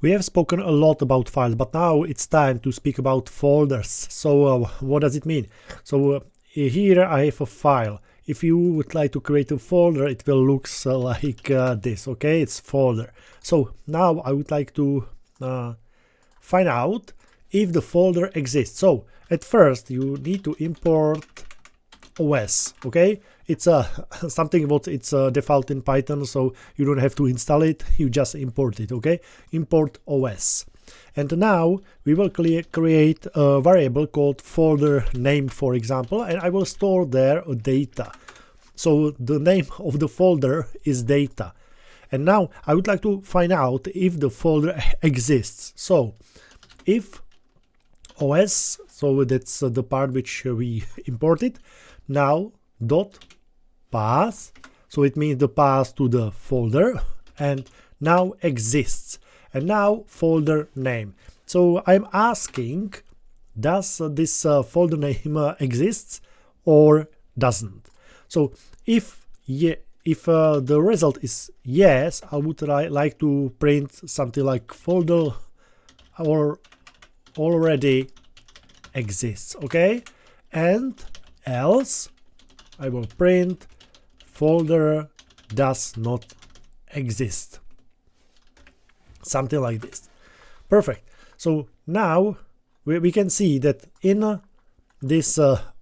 We have spoken a lot about files, but now it's time to speak about folders. So what does it mean? So here I have a file. If you would like to create a folder, it will look like this, okay? It's folder. So now I would like to find out if the folder exists. So at first you need to import OS, okay? It's something what it's default in Python, so you don't have to install it, you just import it, okay? Import OS. And now we will create a variable called folder name, for example, and I will store there a data. So the name of the folder is data. And now I would like to find out if the folder exists. So if OS, so that's the part which we imported, now dot path, so it means the path to the folder, and now exists, and now folder name. So I'm asking, does this folder name exists or doesn't? So if the result is yes, I would like to print something like folder or already exists, okay? And else I will print folder does not exist. Something like this. Perfect. So now we can see that in this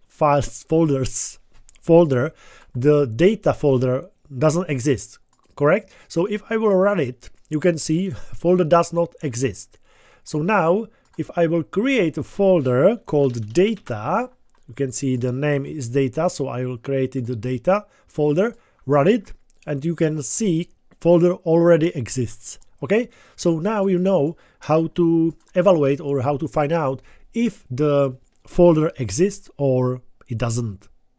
files folder, the data folder doesn't exist, correct? So if I will run it, you can see folder does not exist. So now if I will create a folder called data, you can see the name is data, so I will create the data folder, run it, and you can see folder already exists. Okay, so now you know how to evaluate or how to find out if the folder exists or it doesn't.